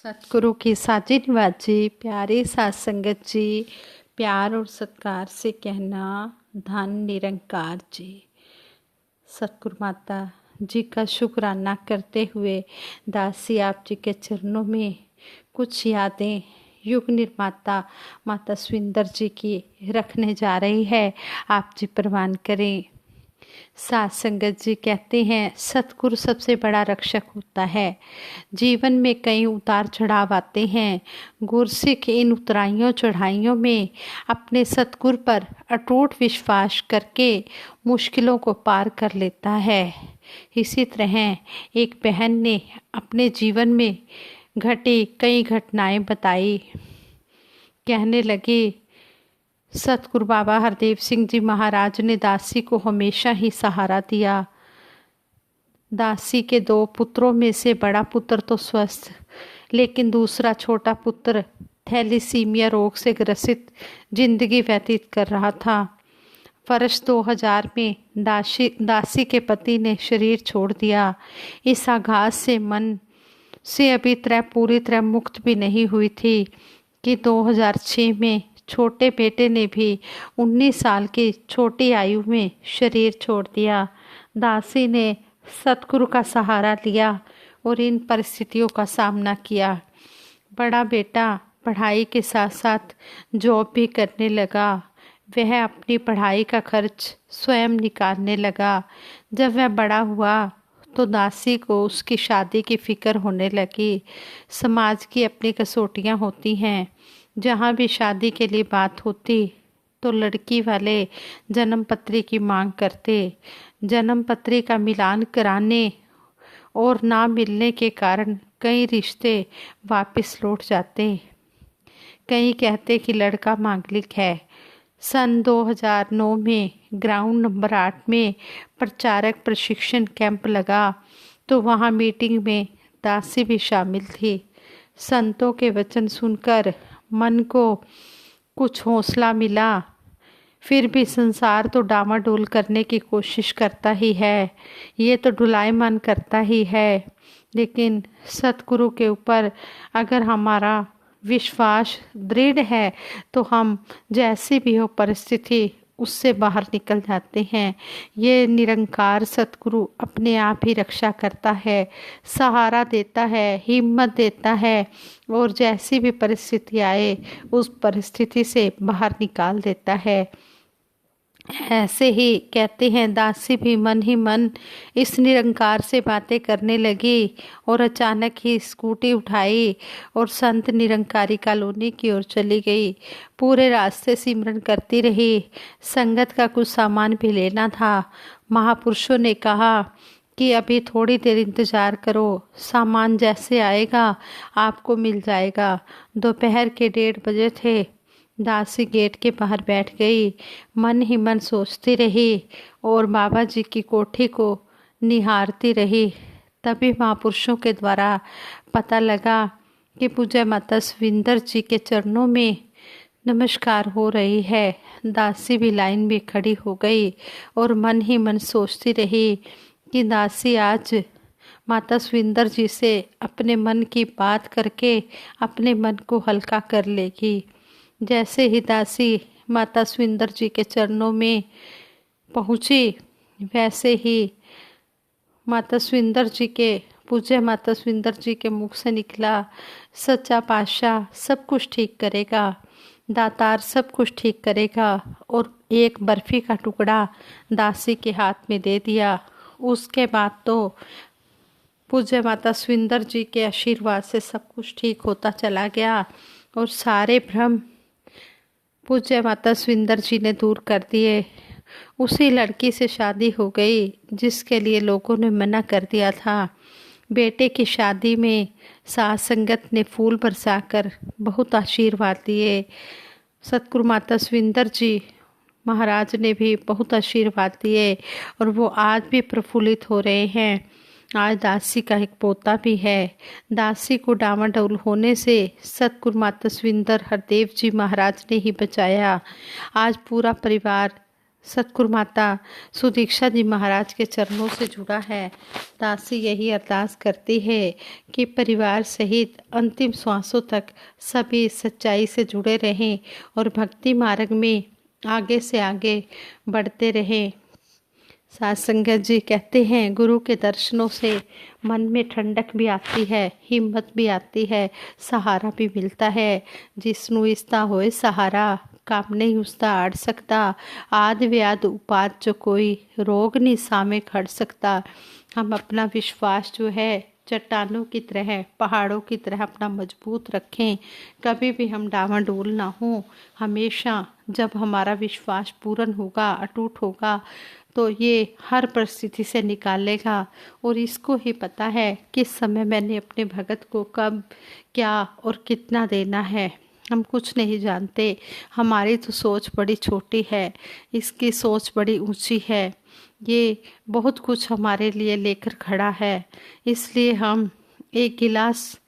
सतगुरु की साजी निवाजी प्यारे साथ संगत जी, प्यार और सत्कार से कहना धन निरंकार जी। सतगुरु माता जी का शुक्राना करते हुए दासी आप जी के चरणों में कुछ यादें युग निर्माता माता सुविंदर जी की रखने जा रही है। आप जी प्रवान करें। साथ संगत जी कहते हैं सतगुरु सबसे बड़ा रक्षक होता है। जीवन में कई उतार चढ़ाव आते हैं। गुरसिख इन उतराइयों चढ़ाइयों में अपने सतगुरु पर अटूट विश्वास करके मुश्किलों को पार कर लेता है। इसी तरह एक बहन ने अपने जीवन में घटी कई घटनाएं बताई। कहने लगी सतगुरु बाबा हरदेव सिंह जी महाराज ने दासी को हमेशा ही सहारा दिया। दासी के 2 पुत्रों में से बड़ा पुत्र तो स्वस्थ, लेकिन दूसरा छोटा पुत्र थैलीसीमिया रोग से ग्रसित जिंदगी व्यतीत कर रहा था। वर्ष 2000 में दासी के पति ने शरीर छोड़ दिया। इस आघात से मन से अभी पूरी तरह मुक्त भी नहीं हुई थी कि 2006 में छोटे बेटे ने भी 19 साल की छोटी आयु में शरीर छोड़ दिया। दासी ने सतगुरु का सहारा लिया और इन परिस्थितियों का सामना किया। बड़ा बेटा पढ़ाई के साथ साथ जॉब भी करने लगा। वह अपनी पढ़ाई का खर्च स्वयं निकालने लगा। जब वह बड़ा हुआ तो दासी को उसकी शादी की फिक्र होने लगी। समाज की अपनी कसौटियाँ होती हैं। जहाँ भी शादी के लिए बात होती तो लड़की वाले जन्म पत्री की मांग करते। जन्म पत्री का मिलान कराने और ना मिलने के कारण कई रिश्ते वापस लौट जाते। कई कहते कि लड़का मांगलिक है। सन 2009 में ग्राउंड नंबर 8 में प्रचारक प्रशिक्षण कैंप लगा तो वहाँ मीटिंग में दासी भी शामिल थी। संतों के वचन सुनकर मन को कुछ हौसला मिला। फिर भी संसार तो डामाडोल करने की कोशिश करता ही है, ये तो डुलायमान करता ही है। लेकिन सतगुरु के ऊपर अगर हमारा विश्वास दृढ़ है तो हम जैसी भी हो परिस्थिति उससे बाहर निकल जाते हैं। ये निरंकार सतगुरु अपने आप ही रक्षा करता है, सहारा देता है, हिम्मत देता है और जैसी भी परिस्थिति आए उस परिस्थिति से बाहर निकाल देता है। ऐसे ही कहते हैं दासी भी मन ही मन इस निरंकार से बातें करने लगी और अचानक ही स्कूटी उठाई और संत निरंकारी कॉलोनी की ओर चली गई। पूरे रास्ते सिमरन करती रही। संगत का कुछ सामान भी लेना था। महापुरुषों ने कहा कि अभी थोड़ी देर इंतज़ार करो, सामान जैसे आएगा आपको मिल जाएगा। दोपहर के 1:30 बजे थे। दासी गेट के बाहर बैठ गई। मन ही मन सोचती रही और बाबा जी की कोठी को निहारती रही। तभी महापुरुषों के द्वारा पता लगा कि पूज्य माता सुविंदर जी के चरणों में नमस्कार हो रही है। दासी भी लाइन में खड़ी हो गई और मन ही मन सोचती रही कि दासी आज माता सुविंदर जी से अपने मन की बात करके अपने मन को हल्का कर लेगी। जैसे ही दासी माता सुविंदर जी के चरणों में पहुँची, वैसे ही माता सुविंदर जी के पूज्य माता सुविंदर जी के मुख से निकला, सच्चा पातशाह सब कुछ ठीक करेगा, दातार सब कुछ ठीक करेगा। और एक बर्फ़ी का टुकड़ा दासी के हाथ में दे दिया। उसके बाद तो पूज्य माता सुविंदर जी के आशीर्वाद से सब कुछ ठीक होता चला गया और सारे भ्रम पूज्य माता सुविंदर जी ने दूर कर दिए। उसी लड़की से शादी हो गई जिसके लिए लोगों ने मना कर दिया था। बेटे की शादी में साथ संगत ने फूल बरसाकर बहुत आशीर्वाद दिए। सतगुरु माता सुविंदर जी महाराज ने भी बहुत आशीर्वाद दिए और वो आज भी प्रफुल्लित हो रहे हैं। आज दासी का एक पोता भी है। दासी को डामाडोल होने से सतगुरु माता सुविंदर हरदेव जी महाराज ने ही बचाया। आज पूरा परिवार सतगुरु माता सुदीक्षा जी महाराज के चरणों से जुड़ा है। दासी यही अरदास करती है कि परिवार सहित अंतिम श्वासों तक सभी सच्चाई से जुड़े रहें और भक्ति मार्ग में आगे से आगे बढ़ते रहें। साध संगत जी कहते हैं, गुरु के दर्शनों से मन में ठंडक भी आती है, हिम्मत भी आती है, सहारा भी मिलता है। जिसनु इसदा होए सहारा, काम नहीं उसदा अड़ सकता। आद व्याध उपाद जो कोई रोग नहीं सामे खड़ सकता। हम अपना विश्वास जो है चट्टानों की तरह, पहाड़ों की तरह अपना मजबूत रखें। कभी भी हम डावाडोल ना हो। हमेशा जब हमारा विश्वास पूर्ण होगा, अटूट होगा, तो ये हर परिस्थिति से निकालेगा। और इसको ही पता है किस समय मैंने अपने भगत को कब, क्या और कितना देना है। हम कुछ नहीं जानते। हमारी तो सोच बड़ी छोटी है, इसकी सोच बड़ी ऊंची है। ये बहुत कुछ हमारे लिए लेकर खड़ा है। इसलिए हम एक गिलास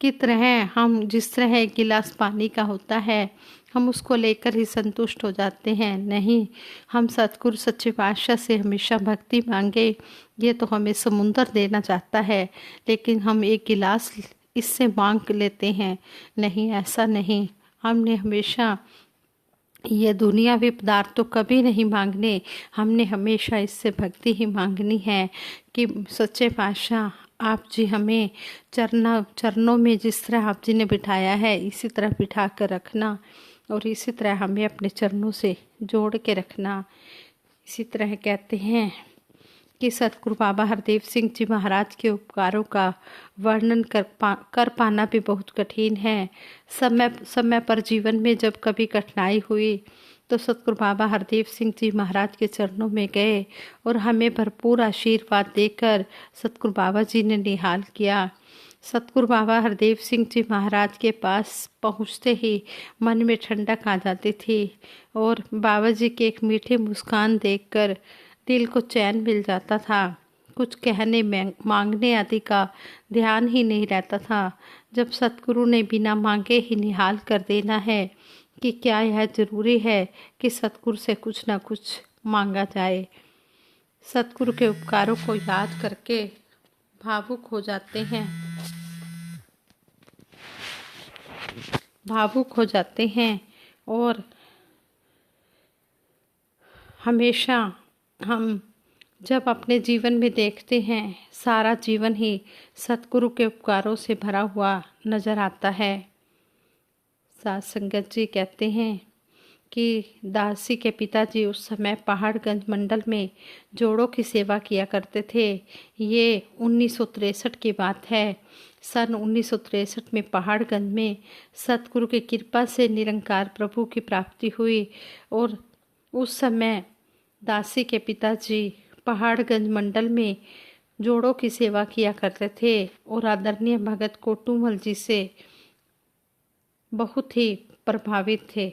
की तरह, हम जिस तरह एक गिलास पानी का होता है, हम उसको लेकर ही संतुष्ट हो जाते हैं। नहीं, हम सतगुरु सच्चे पातशाह से हमेशा भक्ति मांगे। ये तो हमें समुंदर देना चाहता है, लेकिन हम एक गिलास इससे मांग लेते हैं। नहीं, ऐसा नहीं। हमने हमेशा ये दुनियावी पदार्थ तो कभी नहीं मांगने। हमने हमेशा इससे भक्ति ही मांगनी है कि सच्चे पातशाह आप जी हमें चरणों में जिस तरह आप जी ने बिठाया है, इसी तरह बिठा कर रखना और इसी तरह हमें अपने चरणों से जोड़ के रखना। इसी तरह कहते हैं कि सतगुरु बाबा हरदेव सिंह जी महाराज के उपकारों का वर्णन कर पाना भी बहुत कठिन है। समय पर जीवन में जब कभी कठिनाई हुई तो सतगुरु बाबा हरदेव सिंह जी महाराज के चरणों में गए और हमें भरपूर आशीर्वाद देकर सतगुरु बाबा जी ने निहाल किया। सतगुरु बाबा हरदेव सिंह जी महाराज के पास पहुँचते ही मन में ठंडक आ जाती थी और बाबा जी की एक मीठी मुस्कान देखकर दिल को चैन मिल जाता था। कुछ कहने मांगने आदि का ध्यान ही नहीं रहता था। जब सतगुरु ने बिना मांगे ही निहाल कर देना है कि क्या यह जरूरी है कि सतगुरु से कुछ ना कुछ मांगा जाए। सतगुरु के उपकारों को याद करके भावुक हो जाते हैं, और हमेशा हम जब अपने जीवन में देखते हैं, सारा जीवन ही सतगुरु के उपकारों से भरा हुआ नज़र आता है। साध संगत जी कहते हैं कि दासी के पिताजी उस समय पहाड़गंज मंडल में जोड़ों की सेवा किया करते थे। ये 1963 की बात है। सन 1963 में पहाड़गंज में सतगुरु की कृपा से निरंकार प्रभु की प्राप्ति हुई और उस समय दासी के पिताजी पहाड़गंज मंडल में जोड़ों की सेवा किया करते थे और आदरणीय भगत कोटूमल जी से बहुत ही प्रभावित थे।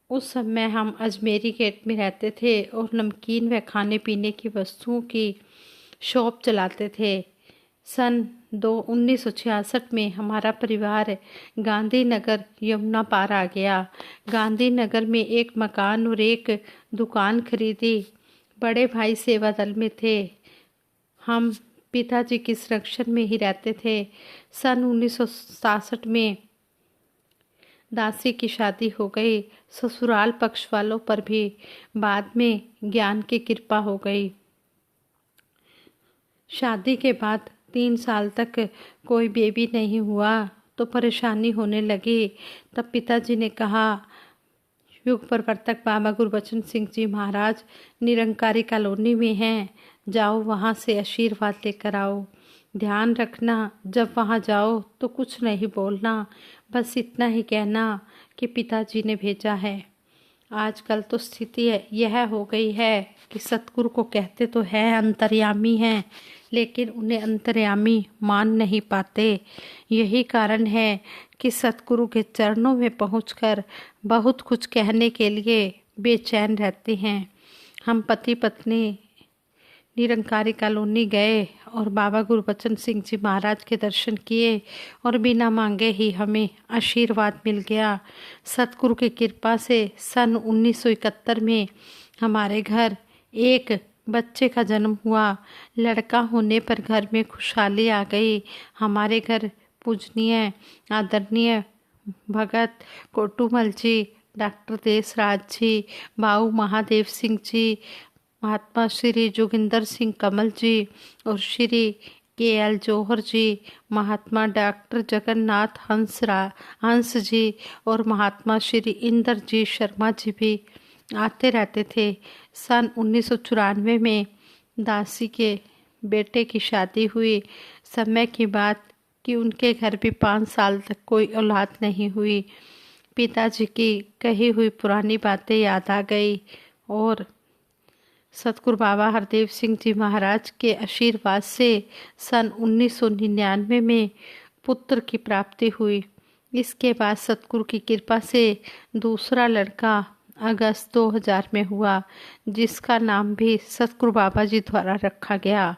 उस समय हम अजमेरी गेट में रहते थे और नमकीन व खाने पीने की वस्तुओं की शॉप चलाते थे। सन 1966 में हमारा परिवार गांधीनगर यमुना पार आ गया। गांधीनगर में एक मकान और एक दुकान खरीदी। बड़े भाई सेवा दल में थे। हम पिताजी के संरक्षण में ही रहते थे। सन 1967 में दासी की शादी हो गई। ससुराल पक्ष वालों पर भी बाद में ज्ञान की कृपा हो गई। शादी के बाद 3 साल तक कोई बेबी नहीं हुआ तो परेशानी होने लगी। तब पिताजी ने कहा, युग प्रवर्तक बाबा गुरबचन सिंह जी महाराज निरंकारी कॉलोनी में हैं, जाओ वहाँ से आशीर्वाद लेकर आओ। ध्यान रखना, जब वहाँ जाओ तो कुछ नहीं बोलना, बस इतना ही कहना कि पिताजी ने भेजा है। आजकल तो स्थिति यह हो गई है कि सतगुरु को कहते तो है अंतर्यामी हैं, लेकिन उन्हें अंतर्यामी मान नहीं पाते। यही कारण है कि सतगुरु के चरणों में पहुंचकर बहुत कुछ कहने के लिए बेचैन रहते हैं। हम पति पत्नी निरंकारी कॉलोनी गए और बाबा गुरबचन सिंह जी महाराज के दर्शन किए और बिना मांगे ही हमें आशीर्वाद मिल गया। सतगुरु की कृपा से सन 1971 में हमारे घर एक बच्चे का जन्म हुआ। लड़का होने पर घर में खुशहाली आ गई। हमारे घर पूजनीय आदरणीय भगत कोटूमल जी, डॉक्टर देसराज जी, बाऊ महादेव सिंह जी, महात्मा श्री जोगिंदर सिंह कमल जी और श्री KL जौहर जी, महात्मा डॉक्टर जगन्नाथ हंस जी और महात्मा श्री इंद्रजीत शर्मा जी भी आते रहते थे। सन 1994 में दासी के बेटे की शादी हुई। समय की बात कि उनके घर भी 5 साल तक कोई औलाद नहीं हुई। पिताजी की कही हुई पुरानी बातें याद आ गई और सतगुरु बाबा हरदेव सिंह जी महाराज के आशीर्वाद से सन 1999 में पुत्र की प्राप्ति हुई। इसके बाद सतगुरु की कृपा से दूसरा लड़का अगस्त 2000 में हुआ, जिसका नाम भी सतगुरु बाबा जी द्वारा रखा गया।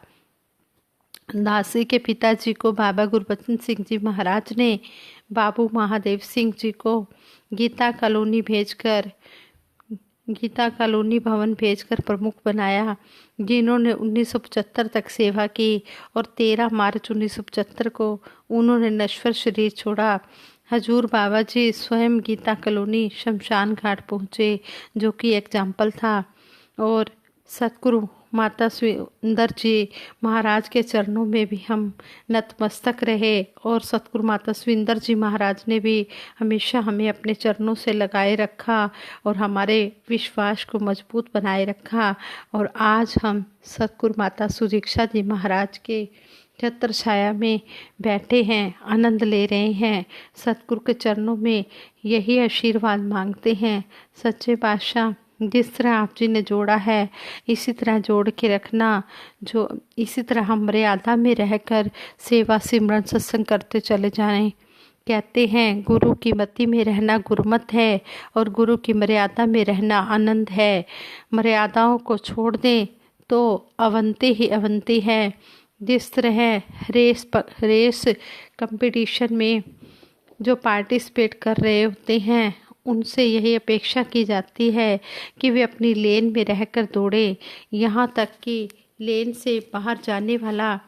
दासी के पिताजी को बाबा गुरबचन सिंह जी महाराज ने बाबू महादेव सिंह जी को गीता कॉलोनी भवन भेजकर प्रमुख बनाया, जिन्होंने 1975 तक सेवा की और 13 मार्च 1975 को उन्होंने नश्वर शरीर छोड़ा। हजूर बाबा जी स्वयं गीता कॉलोनी शमशान घाट पहुँचे, जो कि एग्जाम्पल था। और सतगुरु माता सुंदर जी महाराज के चरणों में भी हम नतमस्तक रहे और सतगुरु माता सुंदर जी महाराज ने भी हमेशा हमें अपने चरणों से लगाए रखा और हमारे विश्वास को मजबूत बनाए रखा। और आज हम सतगुरु माता सुदीक्षा जी महाराज के छत्र छाया में बैठे हैं, आनंद ले रहे हैं। सतगुरु के चरणों में यही आशीर्वाद मांगते हैं। सच्चे पातशाह जिस तरह आप जी ने जोड़ा है इसी तरह जोड़ के रखना, जो इसी तरह हम मर्यादा में रहकर सेवा सिमरन सत्संग करते चले जाएं। कहते हैं गुरु की मति में रहना गुरुमत है और गुरु की मर्यादा में रहना आनंद है। मर्यादाओं को छोड़ दें तो अवंती ही अवंती है। जिस तरह रेस कंपटीशन में जो पार्टिसिपेट कर रहे होते हैं उनसे यही अपेक्षा की जाती है कि वे अपनी लेन में रहकर दौड़े। यहाँ तक कि लेन से बाहर जाने वाला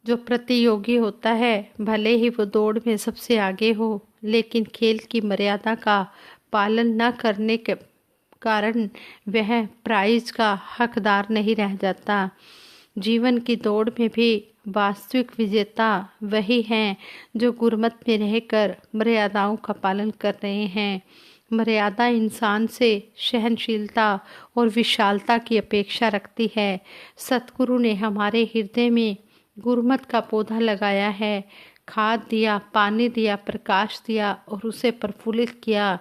जो प्रतियोगी होता है, भले ही वो दौड़ में सबसे आगे हो, लेकिन खेल की मर्यादा का पालन न करने के कारण वह प्राइज का हकदार नहीं रह जाता। जीवन की दौड़ में भी वास्तविक विजेता वही हैं जो गुरमत में रहकर मर्यादाओं का पालन कर रहे हैं। मर्यादा इंसान से सहनशीलता और विशालता की अपेक्षा रखती है। सतगुरु ने हमारे हृदय में गुरमत का पौधा लगाया है, खाद दिया, पानी दिया, प्रकाश दिया और उसे प्रफुल्लित किया।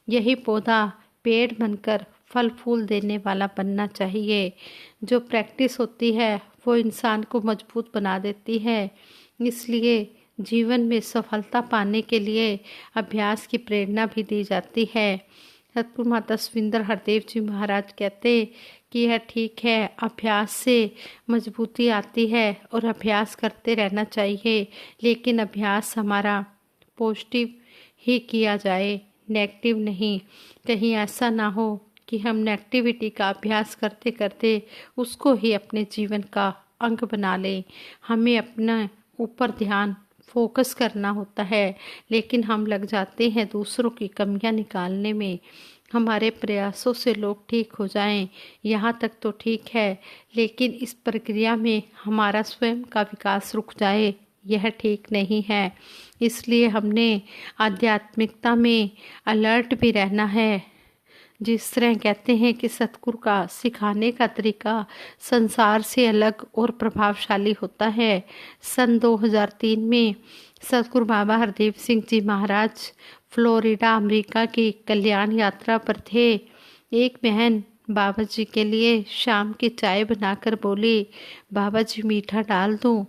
यही पौधा पेड़ बनकर फल फूल देने वाला बनना चाहिए। जो प्रैक्टिस होती है वो इंसान को मजबूत बना देती है। इसलिए जीवन में सफलता पाने के लिए अभ्यास की प्रेरणा भी दी जाती है। सतगुरु माता सुविंदर हरदेव जी महाराज कहते कि यह ठीक है, अभ्यास से मजबूती आती है और अभ्यास करते रहना चाहिए, लेकिन अभ्यास हमारा पॉजिटिव ही किया जाए, नेगेटिव नहीं। कहीं ऐसा ना हो कि हम नेगेटिविटी का अभ्यास करते करते उसको ही अपने जीवन का अंग बना लें। हमें अपना ऊपर ध्यान फोकस करना होता है, लेकिन हम लग जाते हैं दूसरों की कमियां निकालने में। हमारे प्रयासों से लोग ठीक हो जाएं, यहाँ तक तो ठीक है, लेकिन इस प्रक्रिया में हमारा स्वयं का विकास रुक जाए, यह ठीक नहीं है। इसलिए हमने आध्यात्मिकता में अलर्ट भी रहना है। जिस तरह कहते हैं कि सतगुरु का सिखाने का तरीका संसार से अलग और प्रभावशाली होता है। सन 2003 में सतगुरु बाबा हरदेव सिंह जी महाराज फ्लोरिडा अमेरिका की कल्याण यात्रा पर थे। एक बहन बाबा जी के लिए शाम की चाय बनाकर बोली, बाबा जी मीठा डाल दूं?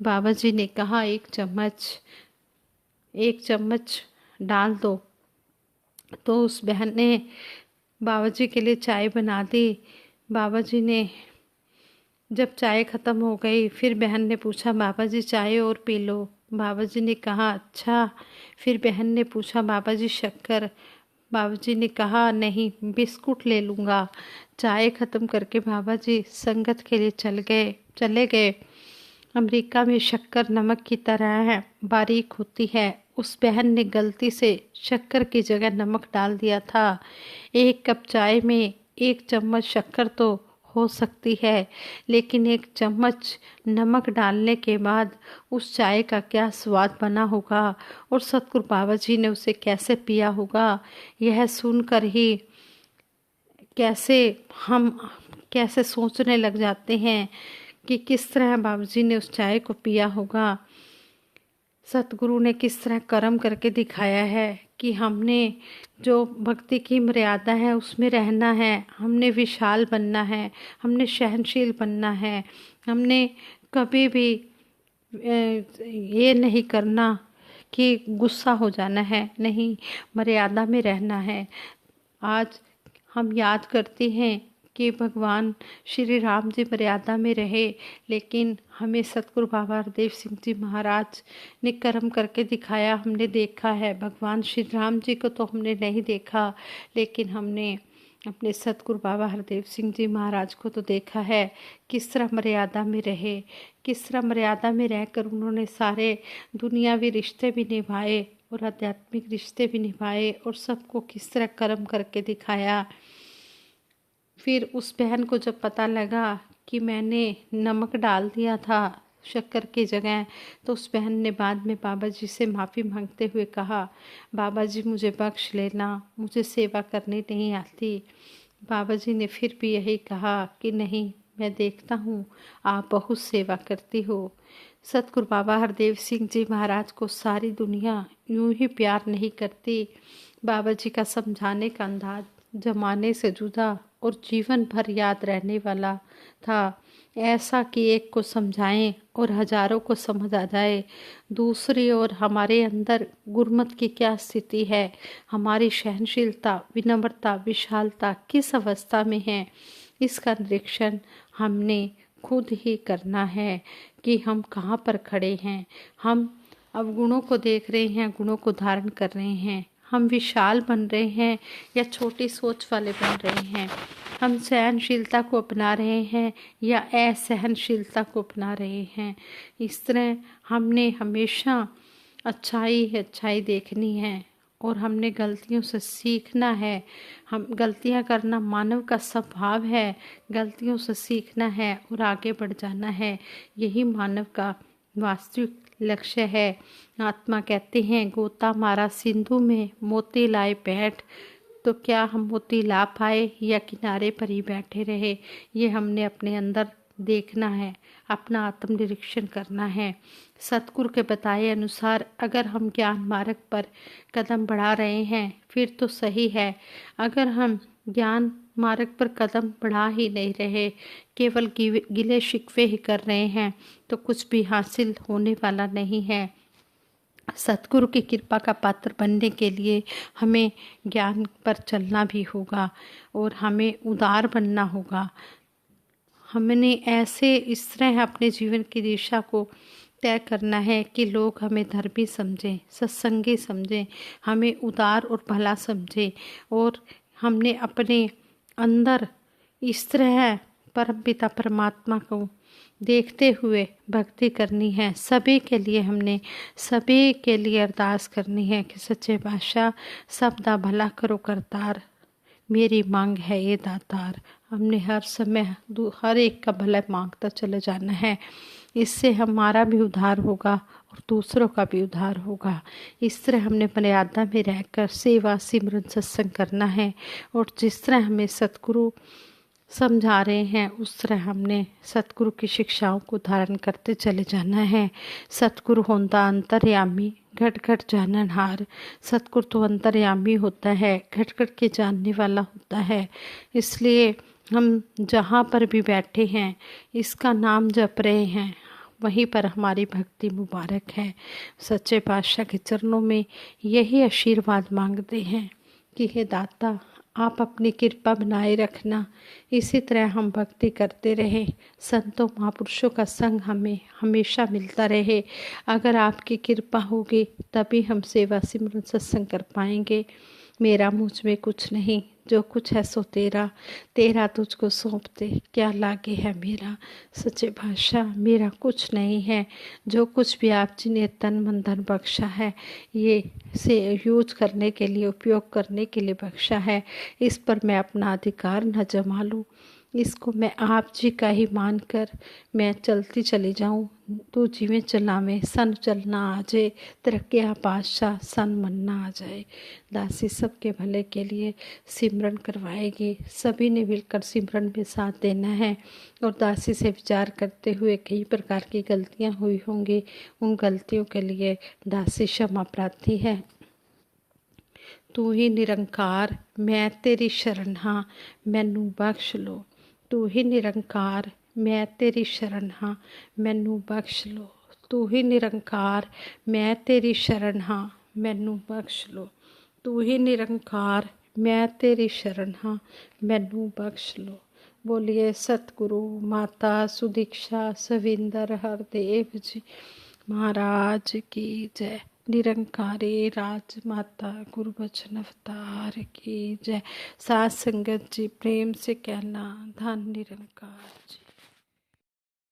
बाबा जी ने कहा एक चम्मच डाल दो। तो उस बहन ने बाबा जी के लिए चाय बना दी। बाबा जी ने जब चाय ख़त्म हो गई फिर बहन ने पूछा, बाबा जी चाय और पी लो। बाबा जी ने कहा अच्छा। फिर बहन ने पूछा, बाबा जी शक्कर। बाबा जी ने कहा नहीं, बिस्कुट ले लूँगा। चाय ख़त्म करके बाबा जी संगत के लिए चले गए। अमेरिका में शक्कर नमक की तरह है, बारीक होती है। उस बहन ने गलती से शक्कर की जगह नमक डाल दिया था। एक कप चाय में 1 चम्मच शक्कर तो हो सकती है, लेकिन 1 चम्मच नमक डालने के बाद उस चाय का क्या स्वाद बना होगा और सतगुरु बाबा जी ने उसे कैसे पिया होगा, यह सुनकर ही हम कैसे सोचने लग जाते हैं कि किस तरह बाबा जी ने उस चाय को पिया होगा। सतगुरु ने किस तरह कर्म करके दिखाया है कि हमने जो भक्ति की मर्यादा है उसमें रहना है, हमने विशाल बनना है, हमने सहनशील बनना है, हमने कभी भी ये नहीं करना कि गुस्सा हो जाना है, नहीं, मर्यादा में रहना है। आज हम याद करते हैं कि भगवान श्री राम जी मर्यादा में रहे, लेकिन हमें सतगुरु बाबा हरदेव सिंह जी महाराज ने कर्म करके दिखाया, हमने देखा है। भगवान श्री राम जी को तो हमने नहीं देखा, लेकिन हमने अपने सतगुरु बाबा हरदेव सिंह जी महाराज को तो देखा है, किस तरह मर्यादा में रहे, किस तरह मर्यादा में रहकर उन्होंने सारे दुनियावी रिश्ते भी निभाए और आध्यात्मिक रिश्ते भी निभाए और सबको किस तरह कर्म करके दिखाया। फिर उस बहन को जब पता लगा कि मैंने नमक डाल दिया था शक्कर की जगह, तो उस बहन ने बाद में बाबा जी से माफ़ी मांगते हुए कहा, बाबा जी मुझे बख्श लेना, मुझे सेवा करनी नहीं आती। बाबा जी ने फिर भी यही कहा कि नहीं, मैं देखता हूँ आप बहुत सेवा करती हो। सतगुरु बाबा हरदेव सिंह जी महाराज को सारी दुनिया यूं ही प्यार नहीं करती। बाबा जी का समझाने का अंदाज जमाने से जुदा और जीवन भर याद रहने वाला था। ऐसा कि एक को समझाएं और हजारों को समझ आ जाए। दूसरी ओर हमारे अंदर गुरमत की क्या स्थिति है, हमारी सहनशीलता, विनम्रता, विशालता किस अवस्था में है, इसका निरीक्षण हमने खुद ही करना है कि हम कहाँ पर खड़े हैं। हम अवगुणों को देख रहे हैं, गुणों को धारण कर रहे हैं। हम विशाल बन रहे हैं या छोटी सोच वाले बन रहे हैं। हम सहनशीलता को अपना रहे हैं या असहनशीलता को अपना रहे हैं। इस तरह हमने हमेशा अच्छाई देखनी है और हमने गलतियों से सीखना है। हम गलतियां करना मानव का स्वभाव है, गलतियों से सीखना है और आगे बढ़ जाना है। यही मानव का वास्तविक लक्ष्य है। आत्मा कहते हैं, गोता मारा सिंधु में, मोती लाए बैठ। तो क्या हम मोती ला पाए या किनारे पर ही बैठे रहे, ये हमने अपने अंदर देखना है, अपना आत्मनिरीक्षण करना है। सतगुरु के बताए अनुसार अगर हम ज्ञान मार्ग पर कदम बढ़ा रहे हैं फिर तो सही है। अगर हम ज्ञान मार्ग पर कदम बढ़ा ही नहीं रहे, केवल गिले शिकवे ही कर रहे हैं, तो कुछ भी हासिल होने वाला नहीं है। सतगुरु की कृपा का पात्र बनने के लिए हमें ज्ञान पर चलना भी होगा और हमें उदार बनना होगा। हमने ऐसे इस तरह अपने जीवन की दिशा को तय करना है कि लोग हमें धर्मी समझें, सत्संगी समझें, हमें उदार और भला समझें। और हमने अपने अंदर इस तरह परमपिता परमात्मा को देखते हुए भक्ति करनी है। सभी के लिए अरदास करनी है कि सच्चे बादशाह सबदा भला करो करतार, मेरी मांग है ये दातार। हमने हर समय हर एक का भला मांगता चले जाना है। इससे हमारा भी उद्धार होगा और दूसरों का भी उद्धार होगा। इस तरह हमने मर्यादा में रहकर सेवा सिमरन सत्संग करना है और जिस तरह हमें सतगुरु समझा रहे हैं उस तरह हमने सतगुरु की शिक्षाओं को धारण करते चले जाना है। सतगुरु होंदा अंतर्यामी, घट घट जाननहार। सतगुरु तो अंतर्यामी होता है, घट घट के जानने वाला होता है। इसलिए हम जहाँ पर भी बैठे हैं, इसका नाम जप रहे हैं, वहीं पर हमारी भक्ति मुबारक है। सच्चे पातशाह के चरणों में यही आशीर्वाद मांगते हैं कि हे दाता, आप अपनी कृपा बनाए रखना। इसी तरह हम भक्ति करते रहें, संतों महापुरुषों का संग हमें हमेशा मिलता रहे। अगर आपकी कृपा होगी तभी हम सेवा सिमरन सत्संग कर पाएंगे। मेरा मुझ में कुछ नहीं, जो कुछ है सो तेरा, तेरा तुझको सौंपते क्या लागे है मेरा। सच्चे भाषा मेरा कुछ नहीं है, जो कुछ भी आप जी ने तन मन धन बख्शा है, ये से यूज करने के लिए, उपयोग करने के लिए बख्शा है। इस पर मैं अपना अधिकार न जमा लूँ, इसको मैं आप जी का ही मानकर मैं चलती चली जाऊँ। तू जिवें चलावें सन चलना आ जाए, तरक्या पातशाह सन मनना आ जाए। दासी सबके भले के लिए सिमरन करवाएगी, सभी ने मिलकर सिमरन में साथ देना है। और दासी से विचार करते हुए कई प्रकार की गलतियाँ हुई होंगी, उन गलतियों के लिए दासी क्षमा प्रार्थी है। तू ही निरंकार मैं तेरी शरण हाँ, मैनू बख्श लो। तू ही निरंकार मैं तेरी शरण हाँ, मैनू बख्श लो। तू ही निरंकार मैं तेरी शरण हाँ, मैनू बख्श लो। तू ही निरंकार मैं तेरी शरण हाँ, मैनू बख्श लो। बोलिए सतगुरु माता सुदीक्षा सविंदर हरदेव जी महाराज की जय। निरंकारी राजमाता गुरु बचन अवतार की जय। साथ संगत जी प्रेम से कहना धन निरंकार जी।